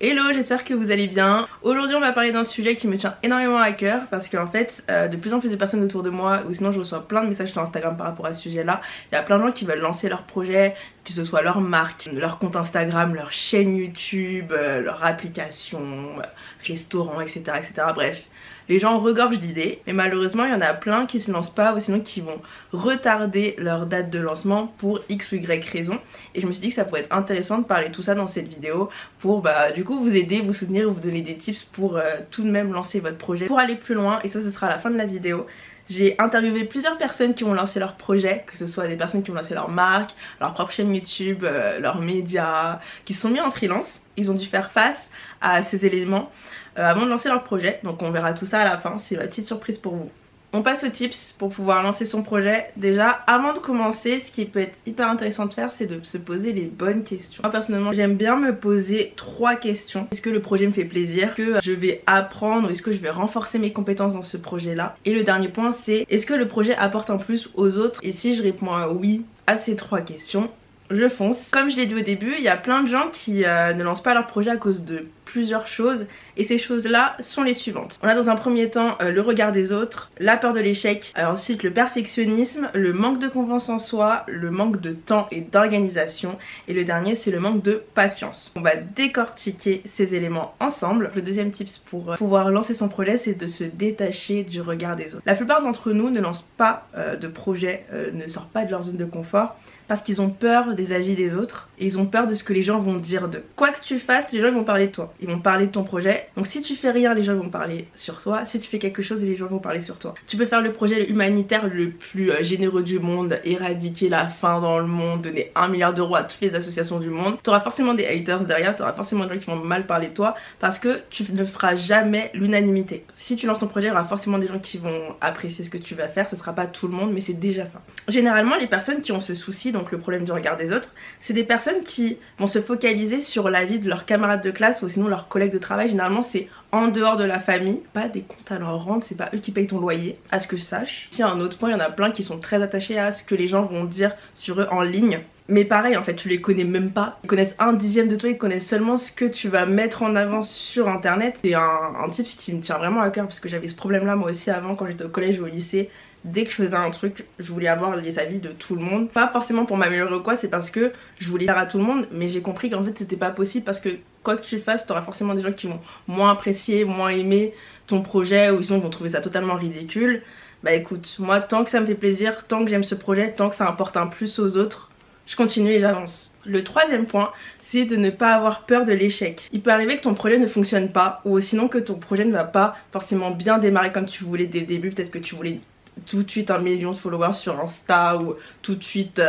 Hello, j'espère que vous allez bien. Aujourd'hui on va parler d'un sujet qui me tient énormément à cœur parce qu'en fait de plus en plus de personnes autour de moi, ou sinon je reçois plein de messages sur Instagram par rapport à ce sujet là. Il y a plein de gens qui veulent lancer leur projet, que ce soit leur marque, leur compte Instagram, leur chaîne YouTube, leur application, restaurant, etc., etc. Bref, les gens regorgent d'idées, mais malheureusement il y en a plein qui se lancent pas ou sinon qui vont retarder leur date de lancement pour X ou Y raison. Et je me suis dit que ça pourrait être intéressant de parler de tout ça dans cette vidéo pour du coup vous aider, vous soutenir, vous donner des tips pour tout de même lancer votre projet, pour aller plus loin. Et ça, ce sera à la fin de la vidéo. J'ai interviewé plusieurs personnes qui ont lancé leur projet, que ce soit des personnes qui ont lancé leur marque, leur propre chaîne YouTube, leurs médias, qui se sont mis en freelance. Ils ont dû faire face à ces éléments avant de lancer leur projet, donc on verra tout ça à la fin, c'est ma petite surprise pour vous. On passe aux tips pour pouvoir lancer son projet. Déjà, avant de commencer, ce qui peut être hyper intéressant de faire, c'est de se poser les bonnes questions. Moi personnellement, j'aime bien me poser 3 questions. Est-ce que le projet me fait plaisir? Est-ce que je vais apprendre ou est-ce que je vais renforcer mes compétences dans ce projet-là? Et le dernier point, c'est est-ce que le projet apporte un plus aux autres? Et si je réponds à oui à ces 3 questions, je fonce. Comme je l'ai dit au début, il y a plein de gens qui ne lancent pas leur projet à cause de plusieurs choses, et ces choses là sont les suivantes. On a dans un premier temps le regard des autres, la peur de l'échec, ensuite le perfectionnisme, le manque de confiance en soi, le manque de temps et d'organisation, et le dernier c'est le manque de patience. On va décortiquer ces éléments ensemble. Le deuxième tips pour pouvoir lancer son projet, c'est de se détacher du regard des autres. La plupart d'entre nous ne lancent pas de projet, ne sortent pas de leur zone de confort parce qu'ils ont peur des avis des autres et ils ont peur de ce que les gens vont dire d'eux. Quoi que tu fasses, les gens vont parler de toi, ils vont parler de ton projet. Donc si tu fais rien, les gens vont parler sur toi. Si tu fais quelque chose, les gens vont parler sur toi. Tu peux faire le projet humanitaire le plus généreux du monde, éradiquer la faim dans le monde, donner 1 milliard d'euros à toutes les associations du monde. Tu auras forcément des haters derrière, tu auras forcément des gens qui vont mal parler de toi parce que tu ne feras jamais l'unanimité. Si tu lances ton projet, il y aura forcément des gens qui vont apprécier ce que tu vas faire. Ce sera pas tout le monde, mais c'est déjà ça. Généralement, les personnes qui ont ce souci, donc le problème du regard des autres, c'est des personnes qui vont se focaliser sur la vie de leurs camarades de classe ou sinon leurs collègues de travail. Généralement c'est en dehors de la famille, pas des comptes à leur rendre, c'est pas eux qui payent ton loyer, à ce que je sache. Si à un autre point, il y en a plein qui sont très attachés à ce que les gens vont dire sur eux en ligne. Mais pareil en fait, tu les connais même pas, ils connaissent 1/10 de toi, ils connaissent seulement ce que tu vas mettre en avant sur internet. C'est un tip qui me tient vraiment à cœur parce que j'avais ce problème là moi aussi avant quand j'étais au collège ou au lycée. Dès que je faisais un truc, je voulais avoir les avis de tout le monde. Pas forcément pour m'améliorer ou quoi, c'est parce que je voulais faire à tout le monde. Mais j'ai compris qu'en fait c'était pas possible parce que quoi que tu fasses, t'auras forcément des gens qui vont moins apprécier, moins aimer ton projet ou sinon ils vont trouver ça totalement ridicule. Bah écoute, moi tant que ça me fait plaisir, tant que j'aime ce projet, tant que ça apporte un plus aux autres, je continue et j'avance. Le troisième point, c'est de ne pas avoir peur de l'échec. Il peut arriver que ton projet ne fonctionne pas ou sinon que ton projet ne va pas forcément bien démarrer comme tu voulais dès le début. Peut-être que tu voulais tout de suite 1 million de followers sur Insta ou tout de suite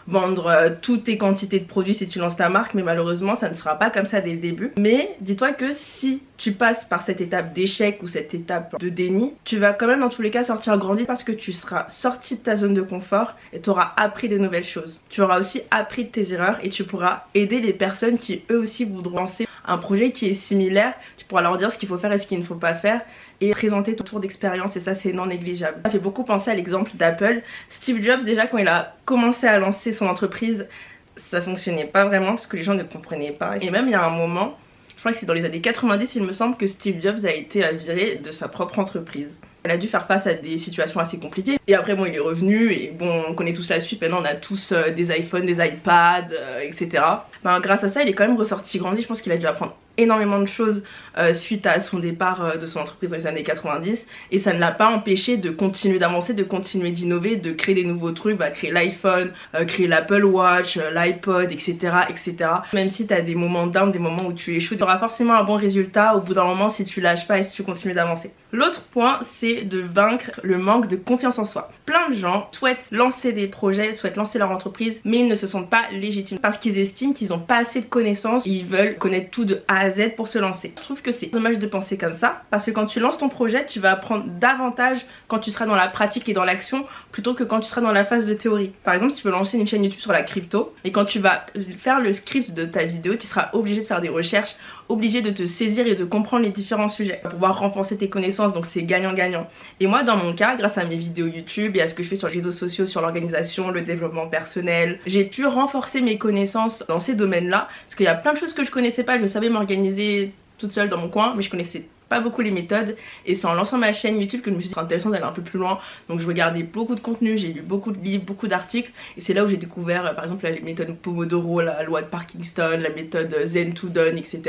vendre toutes tes quantités de produits si tu lances ta marque, mais malheureusement ça ne sera pas comme ça dès le début. Mais dis-toi que si tu passes par cette étape d'échec ou cette étape de déni, tu vas quand même dans tous les cas sortir grandi parce que tu seras sorti de ta zone de confort et tu auras appris de nouvelles choses. Tu auras aussi appris de tes erreurs et tu pourras aider les personnes qui eux aussi voudront lancer un projet qui est similaire. Tu pourras leur dire ce qu'il faut faire et ce qu'il ne faut pas faire et présenter ton tour d'expérience, et ça c'est non négligeable. Ça fait beaucoup penser à l'exemple d'Apple. Steve Jobs, déjà quand il a commencé à lancer son entreprise, ça fonctionnait pas vraiment parce que les gens ne comprenaient pas. Et même il y a un moment, je crois que c'est dans les années 90, il me semble que Steve Jobs a été viré de sa propre entreprise. Elle a dû faire face à des situations assez compliquées. Et après bon il est revenu et bon on connaît tous la suite. Maintenant on a tous des iPhones, des iPads, etc. Grâce à ça il est quand même ressorti grandi. Je pense qu'il a dû apprendre énormément de choses suite à son départ de son entreprise dans les années 90 et ça ne l'a pas empêché de continuer d'avancer, de continuer d'innover, de créer des nouveaux trucs, créer l'iPhone, créer l'Apple Watch, l'iPod, etc., etc. Même si tu as des moments down, des moments où tu échoues, tu auras forcément un bon résultat au bout d'un moment si tu lâches pas et si tu continues d'avancer. L'autre point, c'est de vaincre le manque de confiance en soi. Plein de gens souhaitent lancer des projets, souhaitent lancer leur entreprise, mais ils ne se sentent pas légitimes parce qu'ils estiment qu'ils n'ont pas assez de connaissances, ils veulent connaître tout de A à Z pour se lancer. Je trouve que c'est dommage de penser comme ça parce que quand tu lances ton projet, tu vas apprendre davantage quand tu seras dans la pratique et dans l'action plutôt que quand tu seras dans la phase de théorie. Par exemple, si tu veux lancer une chaîne YouTube sur la crypto et quand tu vas faire le script de ta vidéo, tu seras obligé de faire des recherches obligé de te saisir et de comprendre les différents sujets pour pouvoir renforcer tes connaissances, donc c'est gagnant-gagnant. Et moi dans mon cas, grâce à mes vidéos YouTube et à ce que je fais sur les réseaux sociaux, sur l'organisation, le développement personnel, j'ai pu renforcer mes connaissances dans ces domaines-là, parce qu'il y a plein de choses que je connaissais pas. Je savais m'organiser toute seule dans mon coin, mais je connaissais pas beaucoup les méthodes, et c'est en lançant ma chaîne YouTube que je me suis dit c'est intéressant d'aller un peu plus loin. Donc je regardais beaucoup de contenu, j'ai lu beaucoup de livres, beaucoup d'articles, et c'est là où j'ai découvert par exemple la méthode Pomodoro, la loi de Parkinson, la méthode Zen to Done, etc.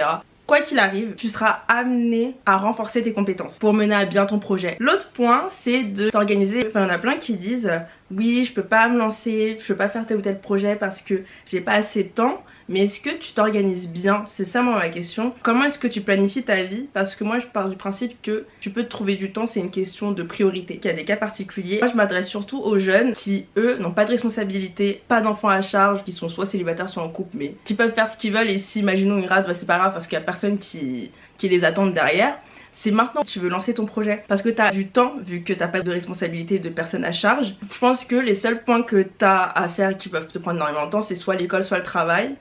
Quoi qu'il arrive, tu seras amené à renforcer tes compétences pour mener à bien ton projet. L'autre point, c'est de s'organiser. Enfin, il y en a plein qui disent oui, je peux pas me lancer, je peux pas faire tel ou tel projet parce que j'ai pas assez de temps. Mais est-ce que tu t'organises bien? C'est ça moi ma question. Comment est-ce que tu planifies ta vie? Parce que moi je pars du principe que tu peux te trouver du temps, c'est une question de priorité. Il y a des cas particuliers. Moi je m'adresse surtout aux jeunes qui eux n'ont pas de responsabilité, pas d'enfants à charge, qui sont soit célibataires soit en couple, mais qui peuvent faire ce qu'ils veulent, et si imaginons ils ratent, bah, c'est pas grave parce qu'il y a personne qui les attend derrière. C'est maintenant que tu veux lancer ton projet parce que tu as du temps, vu que t'as pas de responsabilité de personnes à charge. Je pense que les seuls points que tu as à faire qui peuvent te prendre énormément de temps, c'est soit l'école soit le travail.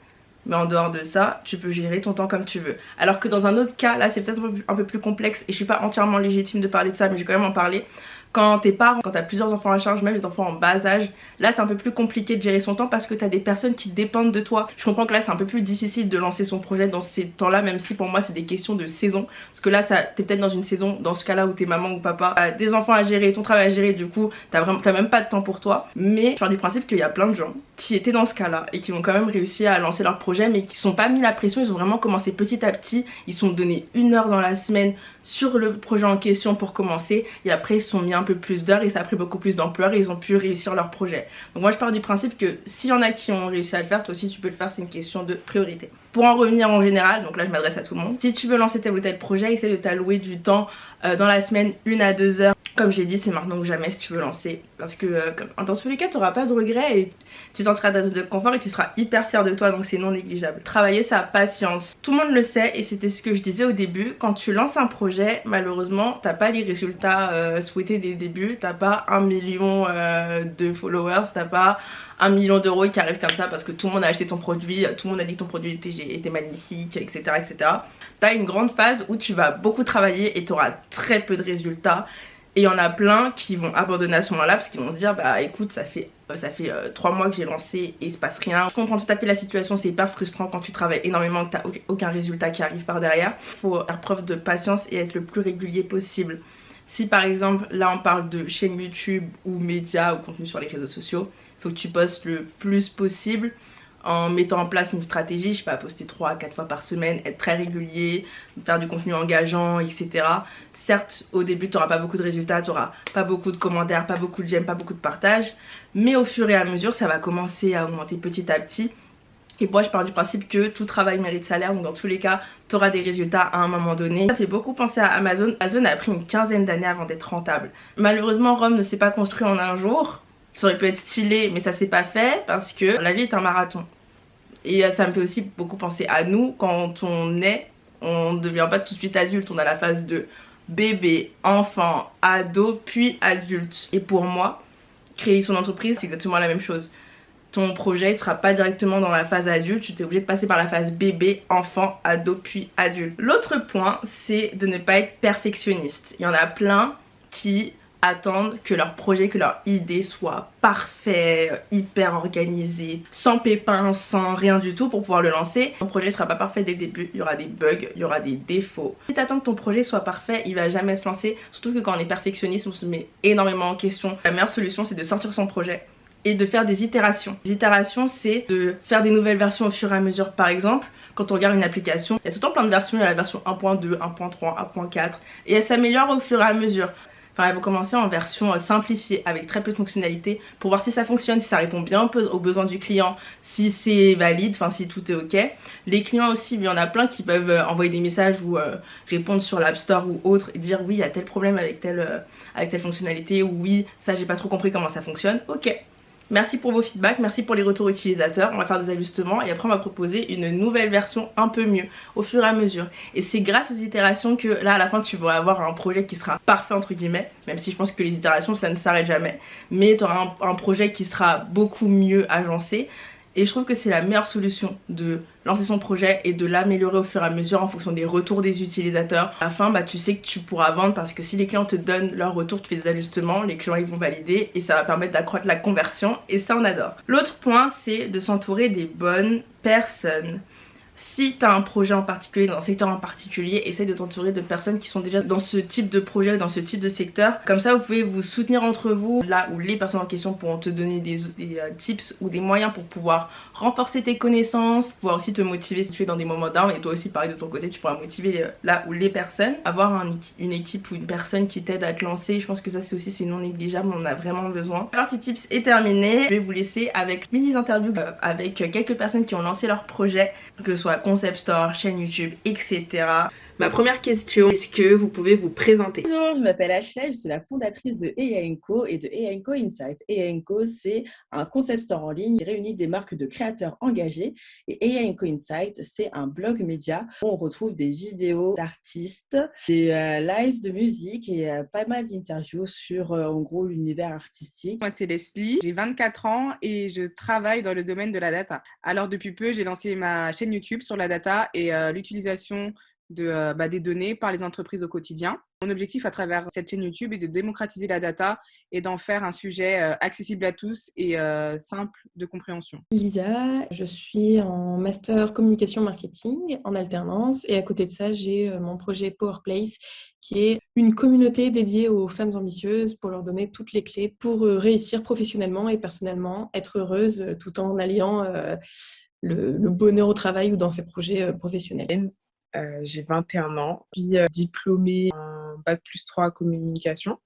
Mais en dehors de ça, tu peux gérer ton temps comme tu veux. Alors que dans un autre cas, là c'est peut-être un peu plus complexe, et je suis pas entièrement légitime de parler de ça, mais je vais quand même en parler. Quand t'es parent, quand t'as plusieurs enfants à charge, même les enfants en bas âge, là c'est un peu plus compliqué de gérer son temps parce que t'as des personnes qui dépendent de toi. Je comprends que là c'est un peu plus difficile de lancer son projet dans ces temps-là, même si pour moi c'est des questions de saison. Parce que là t'es peut-être dans une saison, dans ce cas-là où t'es maman ou papa, t'as des enfants à gérer, ton travail à gérer, du coup t'as même pas de temps pour toi. Mais je pars du principe qu'il y a plein de gens qui étaient dans ce cas-là et qui ont quand même réussi à lancer leur projet, mais qui sont pas mis la pression, ils ont vraiment commencé petit à petit. Ils se sont donné 1 heure dans la semaine sur le projet en question pour commencer, et après ils se sont mis un peu plus d'heures et ça a pris beaucoup plus d'ampleur et ils ont pu réussir leur projet. Donc moi je pars du principe que s'il y en a qui ont réussi à le faire, toi aussi tu peux le faire, c'est une question de priorité. Pour en revenir en général, donc là je m'adresse à tout le monde, si tu veux lancer tel ou tel projet, essaie de t'allouer du temps dans la semaine, 1 à 2 heures. Comme j'ai dit, c'est maintenant ou jamais si tu veux lancer, parce que dans tous les cas tu n'auras pas de regrets et tu sortiras de ta zone de confort et tu seras hyper fier de toi, donc c'est non négligeable. Travailler sa patience, tout le monde le sait, et c'était ce que je disais au début. Quand tu lances un projet, malheureusement t'as pas les résultats souhaités dès le début, t'as pas 1 million de followers, t'as pas 1 million d'euros qui arrivent comme ça parce que tout le monde a acheté ton produit, tout le monde a dit que ton produit était magnifique, etc., etc. T'as une grande phase où tu vas beaucoup travailler et tu auras très peu de résultats. Et il y en a plein qui vont abandonner à ce moment-là parce qu'ils vont se dire bah écoute, ça fait 3 mois que j'ai lancé et il se passe rien. Je comprends tout à fait la situation, c'est hyper frustrant quand tu travailles énormément, que t'as aucun résultat qui arrive par derrière. Il faut faire preuve de patience et être le plus régulier possible. Si par exemple là on parle de chaîne YouTube ou médias ou contenu sur les réseaux sociaux, il faut que tu postes le plus possible en mettant en place une stratégie, je sais pas, poster 3 à 4 fois par semaine, être très régulier, faire du contenu engageant, etc. Certes, au début tu n'auras pas beaucoup de résultats, tu n'auras pas beaucoup de commentaires, pas beaucoup de j'aime, pas beaucoup de partages, mais au fur et à mesure ça va commencer à augmenter petit à petit. Et moi je pars du principe que tout travail mérite salaire, donc dans tous les cas tu auras des résultats à un moment donné. Ça fait beaucoup penser à Amazon. Amazon a pris une 15aine d'années avant d'être rentable. Malheureusement Rome ne s'est pas construit en un jour. Ça aurait pu être stylé, mais ça s'est pas fait parce que la vie est un marathon. Et ça me fait aussi beaucoup penser à nous. Quand on est, on ne devient pas tout de suite adulte. On a la phase de bébé, enfant, ado, puis adulte. Et pour moi, créer son entreprise, c'est exactement la même chose. Ton projet ne sera pas directement dans la phase adulte. Tu es obligé de passer par la phase bébé, enfant, ado, puis adulte. L'autre point, c'est de ne pas être perfectionniste. Il y en a plein qui attendent que leur projet, que leur idée soit parfait, hyper organisé, sans pépins, sans rien du tout pour pouvoir le lancer. Ton projet ne sera pas parfait dès le début, il y aura des bugs, il y aura des défauts. Si tu attends que ton projet soit parfait, il va jamais se lancer. Surtout que quand on est perfectionniste, on se met énormément en question. La meilleure solution, c'est de sortir son projet et de faire des itérations. Les itérations, c'est de faire des nouvelles versions au fur et à mesure. Par exemple, quand on regarde une application, il y a tout le temps plein de versions, il y a la version 1.2, 1.3, 1.4 et elle s'améliore au fur et à mesure. Enfin, elles vont commencer en version simplifiée avec très peu de fonctionnalités pour voir si ça fonctionne, si ça répond bien aux besoins du client, si c'est valide, enfin si tout est ok. Les clients aussi, il y en a plein qui peuvent envoyer des messages ou répondre sur l'App Store ou autre et dire oui, il y a tel problème avec telle fonctionnalité, ou oui, ça j'ai pas trop compris comment ça fonctionne. Ok. Merci pour vos feedbacks, merci pour les retours utilisateurs, on va faire des ajustements et après on va proposer une nouvelle version un peu mieux au fur et à mesure. Et c'est grâce aux itérations que là à la fin tu vas avoir un projet qui sera parfait entre guillemets, même si je pense que les itérations ça ne s'arrête jamais, mais tu auras un projet qui sera beaucoup mieux agencé. Et je trouve que c'est la meilleure solution de lancer son projet et de l'améliorer au fur et à mesure en fonction des retours des utilisateurs. À la fin, tu sais que tu pourras vendre parce que si les clients te donnent leur retour, tu fais des ajustements, les clients ils vont valider et ça va permettre d'accroître la conversion et ça on adore. L'autre point, c'est de s'entourer des bonnes personnes. Si tu as un projet en particulier, dans un secteur en particulier, essaye de t'entourer de personnes qui sont déjà dans ce type de projet, dans ce type de secteur. Comme ça, vous pouvez vous soutenir entre vous, là où les personnes en question pourront te donner des tips ou des moyens pour pouvoir renforcer tes connaissances, pouvoir aussi te motiver si tu es dans des moments down. Et toi aussi, pareil de ton côté, tu pourras motiver là où les personnes. Avoir une équipe ou une personne qui t'aide à te lancer, je pense que ça c'est non négligeable, on en a vraiment besoin. La partie tips est terminée. Je vais vous laisser avec mini interviews avec quelques personnes qui ont lancé leur projet, que ce soit concept store, chaîne YouTube, etc. Ma première question, est-ce que vous pouvez vous présenter? Bonjour, je m'appelle Ashley, je suis la fondatrice de AI & Co et de AI & Co Insight. AI & Co, c'est un concept store en ligne qui réunit des marques de créateurs engagés. Et AI & Co Insight, c'est un blog média où on retrouve des vidéos d'artistes, des lives de musique et pas mal d'interviews sur, en gros, l'univers artistique. Moi, c'est Leslie, j'ai 24 ans et je travaille dans le domaine de la data. Alors, depuis peu, j'ai lancé ma chaîne YouTube sur la data et l'utilisation des données par les entreprises au quotidien. Mon objectif à travers cette chaîne YouTube est de démocratiser la data et d'en faire un sujet accessible à tous et simple de compréhension. Lisa, je suis en master communication marketing en alternance et à côté de ça, j'ai mon projet Powerplace qui est une communauté dédiée aux femmes ambitieuses pour leur donner toutes les clés pour réussir professionnellement et personnellement, être heureuse tout en alliant le bonheur au travail ou dans ses projets professionnels. J'ai 21 ans, je suis diplômée en bac+3 communication,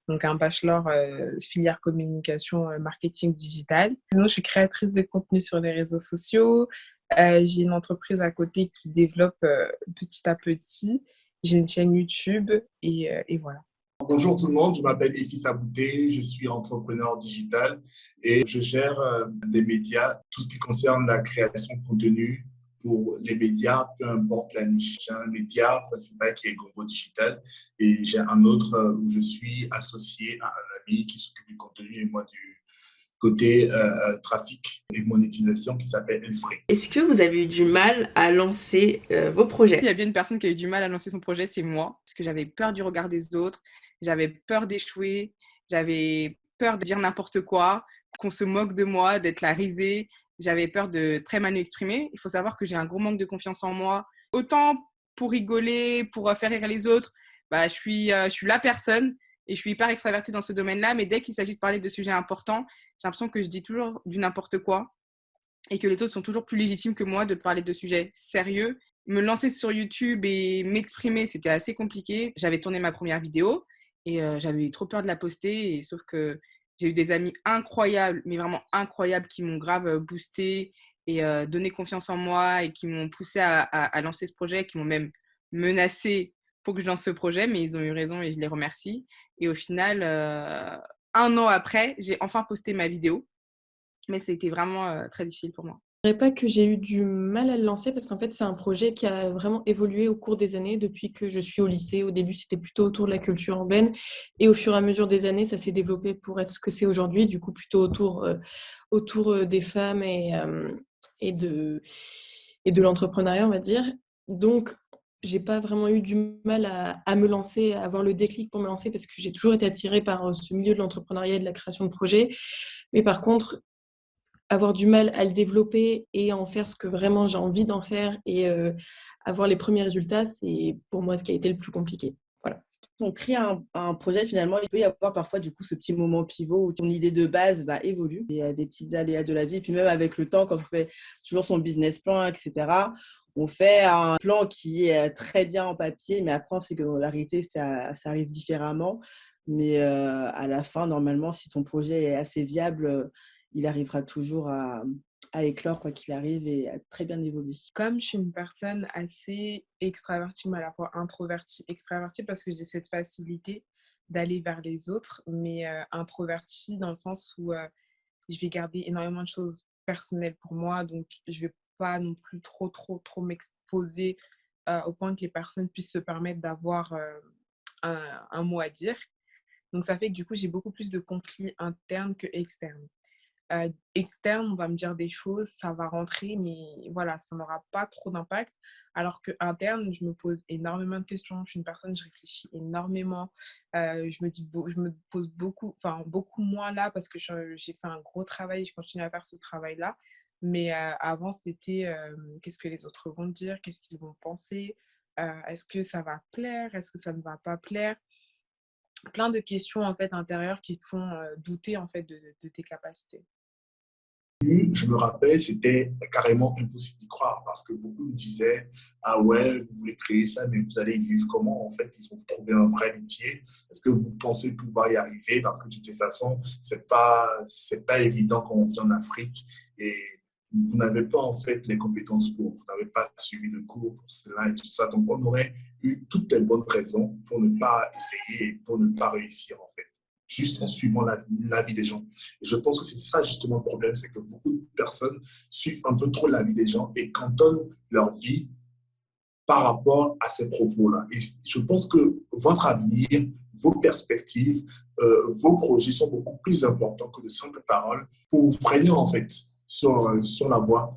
donc un bachelor filière communication marketing digital. Sinon, je suis créatrice de contenu sur les réseaux sociaux. J'ai une entreprise à côté qui développe petit à petit. J'ai une chaîne YouTube et voilà. Bonjour tout le monde, je m'appelle Efis Abouté, je suis entrepreneur digital et je gère des médias, tout ce qui concerne la création de contenu pour les médias, peu importe la niche. J'ai un média principal qui est Gombo Digital et j'ai un autre où je suis associé à un ami qui s'occupe du contenu et moi du côté trafic et monétisation qui s'appelle Elfrey. Est-ce que vous avez eu du mal à lancer vos projets? Il y a bien une personne qui a eu du mal à lancer son projet, c'est moi, parce que j'avais peur du regard des autres, j'avais peur d'échouer, j'avais peur de dire n'importe quoi, qu'on se moque de moi, d'être la risée. J'avais peur de très mal m'exprimer. Il faut savoir que j'ai un gros manque de confiance en moi. Autant pour rigoler, pour faire rire les autres, je suis la personne et je suis hyper extravertie dans ce domaine-là. Mais dès qu'il s'agit de parler de sujets importants, j'ai l'impression que je dis toujours du n'importe quoi et que les autres sont toujours plus légitimes que moi de parler de sujets sérieux. Me lancer sur YouTube et m'exprimer, c'était assez compliqué. J'avais tourné ma première vidéo et j'avais eu trop peur de la poster. Sauf que j'ai eu des amis incroyables, mais vraiment incroyables, qui m'ont grave boosté et donné confiance en moi et qui m'ont poussé à lancer ce projet, qui m'ont même menacé pour que je lance ce projet, mais ils ont eu raison et je les remercie. Et au final, 1 an après, j'ai enfin posté ma vidéo, mais c'était vraiment très difficile pour moi. Je dirais pas que j'ai eu du mal à le lancer parce qu'en fait, c'est un projet qui a vraiment évolué au cours des années depuis que je suis au lycée. Au début, c'était plutôt autour de la culture urbaine et au fur et à mesure des années, ça s'est développé pour être ce que c'est aujourd'hui, du coup plutôt autour des femmes et de l'entrepreneuriat, on va dire. Donc, j'ai pas vraiment eu du mal à me lancer, à avoir le déclic pour me lancer parce que j'ai toujours été attirée par ce milieu de l'entrepreneuriat et de la création de projets. Mais par contre, avoir du mal à le développer et à en faire ce que vraiment j'ai envie d'en faire et avoir les premiers résultats, c'est pour moi ce qui a été le plus compliqué. Voilà. On crée un projet, finalement, il peut y avoir parfois du coup ce petit moment pivot où ton idée de base évolue. Il y a des petites aléas de la vie. Puis même avec le temps, quand on fait toujours son business plan, etc., on fait un plan qui est très bien en papier, mais après, c'est que dans la réalité, ça arrive différemment. Mais à la fin, normalement, si ton projet est assez viable, il arrivera toujours à éclore quoi qu'il arrive et à très bien évoluer. Comme je suis une personne assez extravertie, mais à la fois introvertie, extravertie parce que j'ai cette facilité d'aller vers les autres, mais introvertie dans le sens où je vais garder énormément de choses personnelles pour moi, donc je vais pas non plus trop m'exposer au point que les personnes puissent se permettre d'avoir un mot à dire. Donc ça fait que du coup, j'ai beaucoup plus de conflits internes que externes. Externe, on va me dire des choses, ça va rentrer, mais voilà, ça n'aura pas trop d'impact. Alors que interne, je me pose énormément de questions. Je suis une personne, je réfléchis énormément. Je me pose beaucoup, enfin beaucoup moins là parce que j'ai fait un gros travail, je continue à faire ce travail-là. Mais avant, c'était qu'est-ce que les autres vont dire, qu'est-ce qu'ils vont penser, est-ce que ça va plaire, est-ce que ça ne va pas plaire. Plein de questions en fait intérieures qui te font douter en fait de tes capacités. Je me rappelle, c'était carrément impossible d'y croire parce que beaucoup me disaient, ah ouais, vous voulez créer ça, mais vous allez y vivre comment? En fait, il faut trouver un vrai métier. Est-ce que vous pensez pouvoir y arriver? Parce que de toute façon, c'est pas évident quand on vit en Afrique et vous n'avez pas en fait les compétences pour, vous n'avez pas suivi de cours pour cela et tout ça. Donc, on aurait eu toutes les bonnes raisons pour ne pas essayer et pour ne pas réussir en fait, juste en suivant la vie des gens. Et je pense que c'est ça justement le problème, c'est que beaucoup de personnes suivent un peu trop la vie des gens et cantonnent leur vie par rapport à ces propos-là. Et je pense que votre avenir, vos perspectives, vos projets sont beaucoup plus importants que de simples paroles pour vous freiner en fait sur la voie.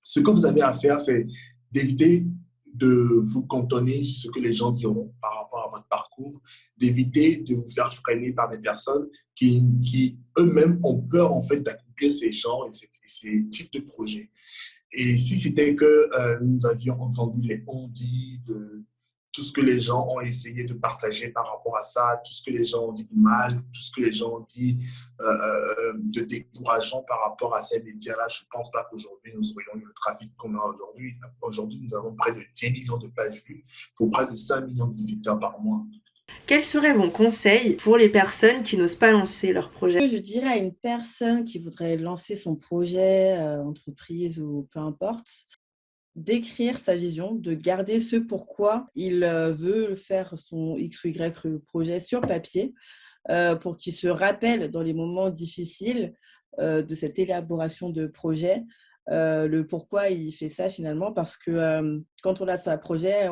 Ce que vous avez à faire, c'est d'éviter de vous cantonner sur ce que les gens diront par rapport à votre parcours, d'éviter de vous faire freiner par des personnes qui eux-mêmes ont peur en fait d'accomplir ces genres et ces types de projets. Et si c'était que nous avions entendu les on-dit de tout ce que les gens ont essayé de partager par rapport à ça, tout ce que les gens ont dit de mal, tout ce que les gens ont dit de décourageant par rapport à ces médias-là, je ne pense pas qu'aujourd'hui nous aurions eu le trafic qu'on a aujourd'hui. Aujourd'hui, nous avons près de 10 millions de pages vues pour près de 5 millions de visiteurs par mois. Quel serait mon conseil pour les personnes qui n'osent pas lancer leur projet? Je dirais à une personne qui voudrait lancer son projet, entreprise ou peu importe, d'écrire sa vision, de garder ce pourquoi il veut faire son X ou Y projet sur papier, pour qu'il se rappelle dans les moments difficiles de cette élaboration de projet, le pourquoi il fait ça finalement, parce que quand on a ce projet,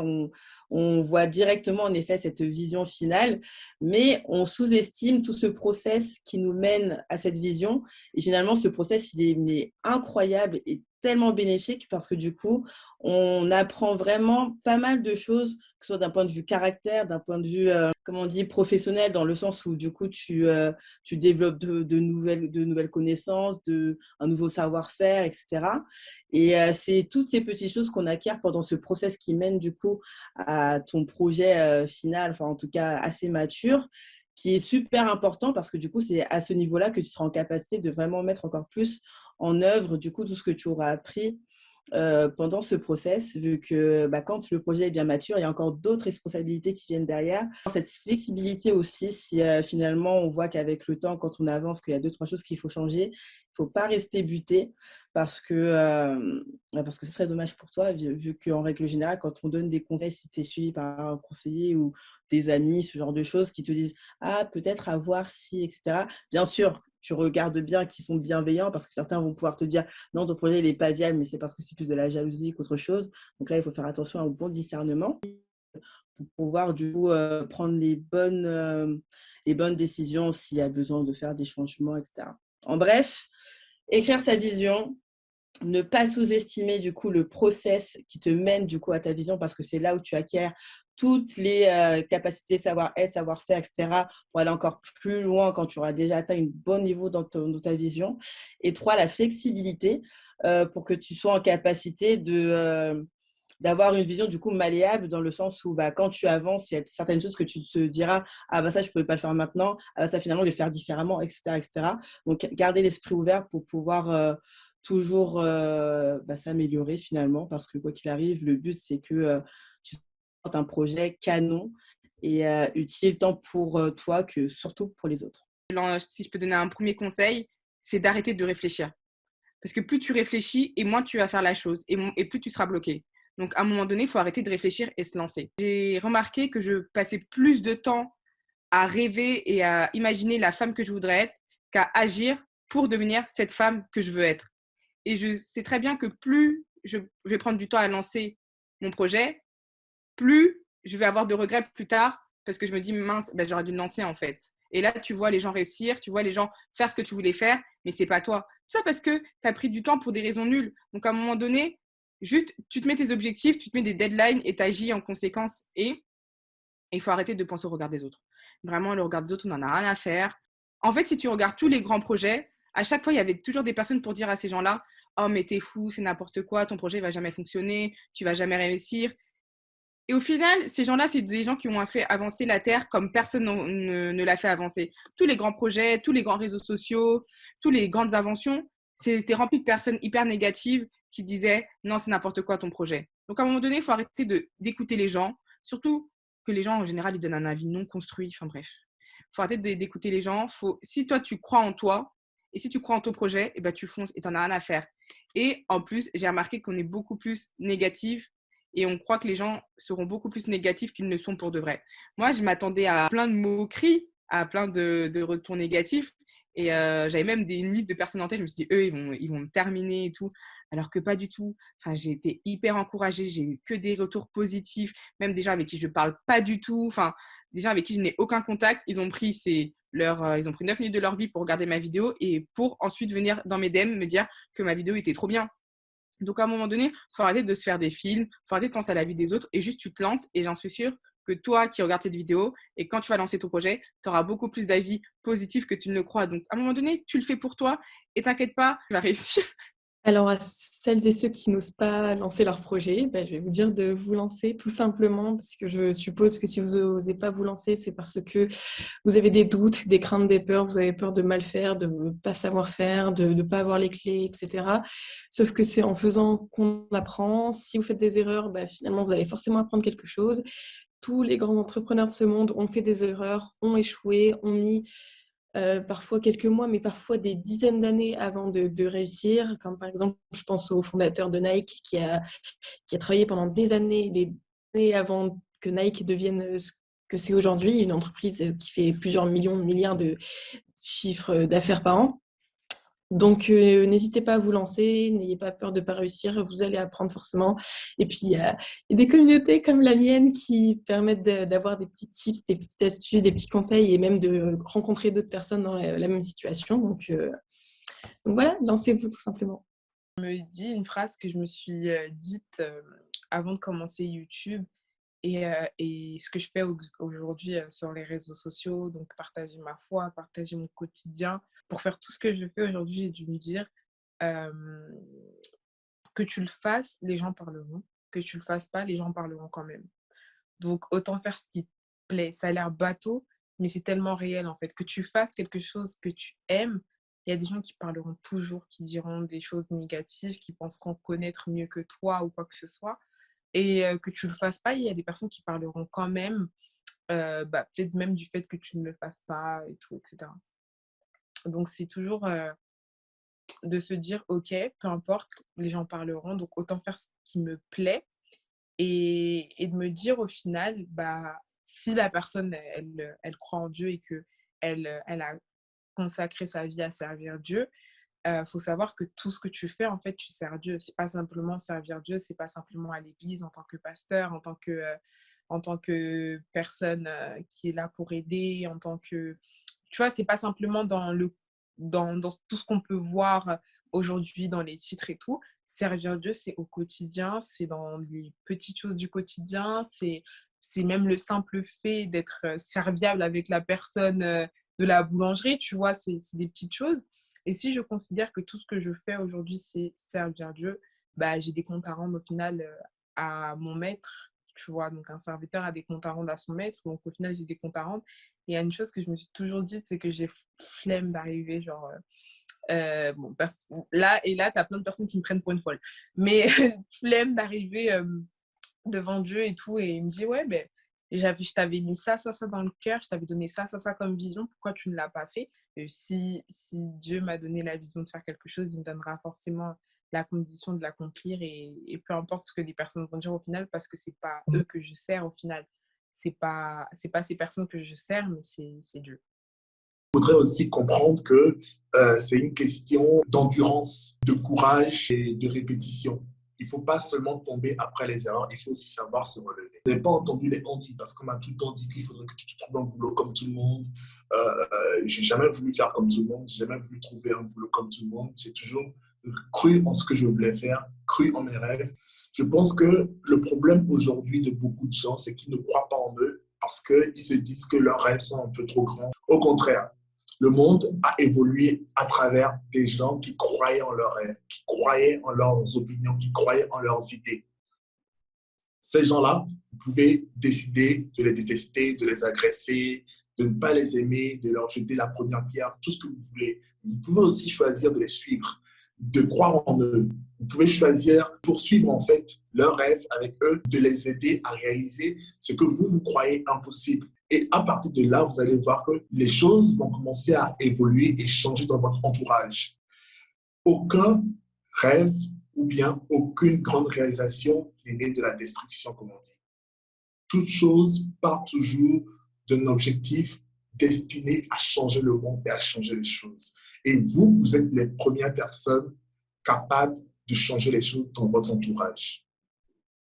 on voit directement en effet cette vision finale, mais on sous-estime tout ce process qui nous mène à cette vision. Et finalement, ce process, il est incroyable et tellement bénéfique parce que du coup, on apprend vraiment pas mal de choses, que ce soit d'un point de vue caractère, d'un point de vue, comme on dit, professionnel, dans le sens où du coup, tu développes de nouvelles connaissances, un nouveau savoir-faire, etc. Et c'est toutes ces petites choses qu'on acquiert pendant ce process qui mène du coup à ton projet final, enfin en tout cas assez mature, qui est super important parce que du coup, c'est à ce niveau-là que tu seras en capacité de vraiment mettre encore plus en œuvre du coup tout ce que tu auras appris pendant ce process, vu que quand le projet est bien mature, il y a encore d'autres responsabilités qui viennent derrière. Cette flexibilité aussi, si finalement on voit qu'avec le temps, quand on avance, qu'il y a 2-3 choses qu'il faut changer, il ne faut pas rester buté parce que ce serait dommage pour toi, vu qu'en règle générale, quand on donne des conseils, si tu es suivi par un conseiller ou des amis, ce genre de choses qui te disent « Ah, peut-être à voir si, etc. » Bien sûr, tu regardes bien qu'ils sont bienveillants parce que certains vont pouvoir te dire non, ton projet n'est pas viable, mais c'est parce que c'est plus de la jalousie qu'autre chose. Donc là, il faut faire attention au bon discernement pour pouvoir du coup prendre les bonnes décisions s'il y a besoin de faire des changements, etc. En bref, écrire sa vision, ne pas sous-estimer du coup le process qui te mène du coup à ta vision parce que c'est là où tu acquiers toutes les capacités, savoir-être, savoir-faire, etc. pour aller encore plus loin quand tu auras déjà atteint un bon niveau dans ta vision. Et 3, la flexibilité pour que tu sois en capacité d'avoir une vision du coup malléable dans le sens où quand tu avances, il y a certaines choses que tu te diras « Ah ça, je ne pouvais pas le faire maintenant. Ah ça, finalement, je vais faire différemment, etc. etc. » Donc, garder l'esprit ouvert pour pouvoir toujours s'améliorer finalement parce que quoi qu'il arrive, le but, c'est que tu sortes un projet canon et utile tant pour toi que surtout pour les autres. Si je peux donner un premier conseil, c'est d'arrêter de réfléchir. Parce que plus tu réfléchis et moins tu vas faire la chose et plus tu seras bloqué. Donc, à un moment donné, il faut arrêter de réfléchir et se lancer. J'ai remarqué que je passais plus de temps à rêver et à imaginer la femme que je voudrais être qu'à agir pour devenir cette femme que je veux être. Et je sais très bien que plus je vais prendre du temps à lancer mon projet, plus je vais avoir de regrets plus tard parce que je me dis, mince, j'aurais dû le lancer en fait. Et là, tu vois les gens réussir, tu vois les gens faire ce que tu voulais faire, mais c'est pas toi. Tout ça parce que tu as pris du temps pour des raisons nulles. Donc, à un moment donné, juste, tu te mets tes objectifs, tu te mets des deadlines et tu agis en conséquence. Et il faut arrêter de penser au regard des autres. Vraiment, le regard des autres, on n'en a rien à faire. En fait, si tu regardes tous les grands projets, à chaque fois, il y avait toujours des personnes pour dire à ces gens-là, oh, mais t'es fou, c'est n'importe quoi, ton projet ne va jamais fonctionner, tu vas jamais réussir. Et au final, ces gens-là, c'est des gens qui ont fait avancer la Terre comme personne ne l'a fait avancer. Tous les grands projets, tous les grands réseaux sociaux, toutes les grandes inventions, c'était rempli de personnes hyper négatives qui disaient non, c'est n'importe quoi ton projet. Donc à un moment donné, il faut arrêter d'écouter les gens, surtout que les gens en général, ils donnent un avis non construit. Enfin bref, il faut arrêter d'écouter les gens. Si toi, tu crois en toi et si tu crois en ton projet, eh ben, tu fonces et tu n'en as rien à faire. Et en plus, j'ai remarqué qu'on est beaucoup plus négatif et on croit que les gens seront beaucoup plus négatifs qu'ils ne sont pour de vrai. Moi, je m'attendais à plein de moqueries, à plein de retours négatifs. Et j'avais même une liste de personnes en tête. Je me suis dit, eux, ils vont me terminer et tout. Alors que pas du tout. Enfin, j'ai été hyper encouragée. J'ai eu que des retours positifs. Même des gens avec qui je ne parle pas du tout. Enfin, des gens avec qui je n'ai aucun contact. Ils ont pris 9 minutes de leur vie pour regarder ma vidéo et pour ensuite venir dans mes DM me dire que ma vidéo était trop bien. Donc, à un moment donné, il faut arrêter de se faire des films, il faut arrêter de penser à la vie des autres et juste tu te lances. Et j'en suis sûre que toi qui regardes cette vidéo et quand tu vas lancer ton projet, tu auras beaucoup plus d'avis positifs que tu ne le crois. Donc, à un moment donné, tu le fais pour toi et t'inquiète pas, tu vas réussir. Alors, à celles et ceux qui n'osent pas lancer leur projet, je vais vous dire de vous lancer tout simplement parce que je suppose que si vous n'osez pas vous lancer, c'est parce que vous avez des doutes, des craintes, des peurs, vous avez peur de mal faire, de ne pas savoir faire, de ne pas avoir les clés, etc. Sauf que c'est en faisant qu'on apprend. Si vous faites des erreurs, finalement, vous allez forcément apprendre quelque chose. Tous les grands entrepreneurs de ce monde ont fait des erreurs, ont échoué, ont mis parfois quelques mois, mais parfois des dizaines d'années avant de réussir. Comme par exemple, je pense au fondateur de Nike qui a travaillé pendant des années avant que Nike devienne ce que c'est aujourd'hui, une entreprise qui fait plusieurs millions, milliards de chiffres d'affaires par an. Donc, n'hésitez pas à vous lancer, n'ayez pas peur de ne pas réussir, vous allez apprendre forcément. Et puis, il y a des communautés comme la mienne qui permettent d'avoir des petits tips, des petites astuces, des petits conseils et même de rencontrer d'autres personnes dans la même situation. Donc voilà, lancez-vous tout simplement. Je me dis une phrase que je me suis dite avant de commencer YouTube et ce que je fais aujourd'hui sur les réseaux sociaux, donc partager ma foi, partager mon quotidien. Pour faire tout ce que je fais aujourd'hui, j'ai dû me dire que tu le fasses, les gens parleront. Que tu le fasses pas, les gens parleront quand même. Donc, autant faire ce qui te plaît. Ça a l'air bateau, mais c'est tellement réel en fait. Que tu fasses quelque chose que tu aimes, il y a des gens qui parleront toujours, qui diront des choses négatives, qui penseront connaître mieux que toi ou quoi que ce soit. Et que tu le fasses pas, il y a des personnes qui parleront quand même, peut-être même du fait que tu ne le fasses pas et tout, etc. Donc, c'est toujours de se dire, ok, peu importe, les gens parleront, donc autant faire ce qui me plaît et de me dire au final, si la personne, elle croit en Dieu et qu'elle a consacré sa vie à servir Dieu, faut savoir que tout ce que tu fais, en fait, tu sers Dieu. C'est pas simplement servir Dieu, c'est pas simplement à l'église en tant que pasteur, en tant que personne qui est là pour aider, en tant que... Tu vois, c'est pas simplement dans tout ce qu'on peut voir aujourd'hui dans les titres et tout. Servir Dieu, c'est au quotidien, c'est dans les petites choses du quotidien, c'est même le simple fait d'être serviable avec la personne de la boulangerie, tu vois, c'est des petites choses. Et si je considère que tout ce que je fais aujourd'hui, c'est servir Dieu, j'ai des comptes à rendre au final à mon maître, tu vois. Donc, un serviteur a des comptes à rendre à son maître. Donc, au final, j'ai des comptes à rendre. Et il y a une chose que je me suis toujours dite, c'est que j'ai flemme d'arriver, genre... là, tu as plein de personnes qui me prennent pour une folle. Mais flemme d'arriver devant Dieu et tout. Et il me dit, ouais, je t'avais mis ça dans le cœur, je t'avais donné ça comme vision, pourquoi tu ne l'as pas fait? Et si Dieu m'a donné la vision de faire quelque chose, il me donnera forcément la condition de l'accomplir et peu importe ce que les personnes vont dire au final, parce que c'est pas eux que je sers au final. C'est pas ces personnes que je sers, mais c'est Dieu. Il faudrait aussi comprendre que c'est une question d'endurance, de courage et de répétition. il ne faut pas seulement tomber après les erreurs, il faut aussi savoir se relever. Je n'ai pas entendu les on-dit parce qu'on m'a tout le temps dit qu'il faudrait que tu te trouves un boulot comme tout le monde. J'ai jamais voulu faire comme tout le monde, j'ai jamais voulu trouver un boulot comme tout le monde. J'ai toujours cru en ce que je voulais faire, cru en mes rêves. Je pense que le problème aujourd'hui de beaucoup de gens, c'est qu'ils ne croient pas en eux parce qu'ils se disent que leurs rêves sont un peu trop grands. Au contraire, le monde a évolué à travers des gens qui croyaient en leurs rêves, qui croyaient en leurs opinions, qui croyaient en leurs idées. Ces gens-là, vous pouvez décider de les détester, de les agresser, de ne pas les aimer, de leur jeter la première pierre, tout ce que vous voulez. Vous pouvez aussi choisir de les suivre, de croire en eux. Vous pouvez choisir, poursuivre en fait leurs rêves avec eux, de les aider à réaliser ce que vous croyez impossible. Et à partir de là, vous allez voir que les choses vont commencer à évoluer et changer dans votre entourage. Aucun rêve ou bien aucune grande réalisation n'est née de la destruction, comme on dit. Toute chose part toujours d'un objectif destiné à changer le monde et à changer les choses. Et vous, vous êtes les premières personnes capables de changer les choses dans votre entourage.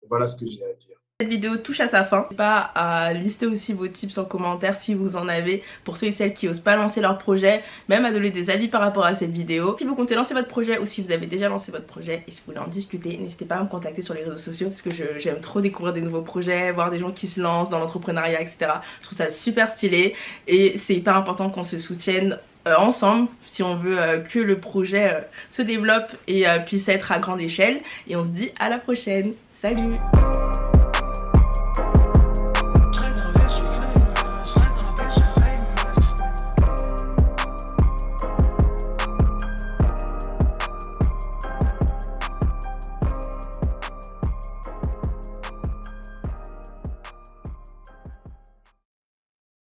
Voilà ce que j'ai à dire. Cette vidéo touche à sa fin. N'hésitez pas à lister aussi vos tips en commentaire si vous en avez pour ceux et celles qui n'osent pas lancer leur projet, même à donner des avis par rapport à cette vidéo. Si vous comptez lancer votre projet ou si vous avez déjà lancé votre projet et si vous voulez en discuter, n'hésitez pas à me contacter sur les réseaux sociaux parce que j'aime trop découvrir des nouveaux projets, voir des gens qui se lancent dans l'entrepreneuriat, etc. Je trouve ça super stylé et c'est hyper important qu'on se soutienne ensemble si on veut que le projet se développe et puisse être à grande échelle. Et on se dit à la prochaine. Salut!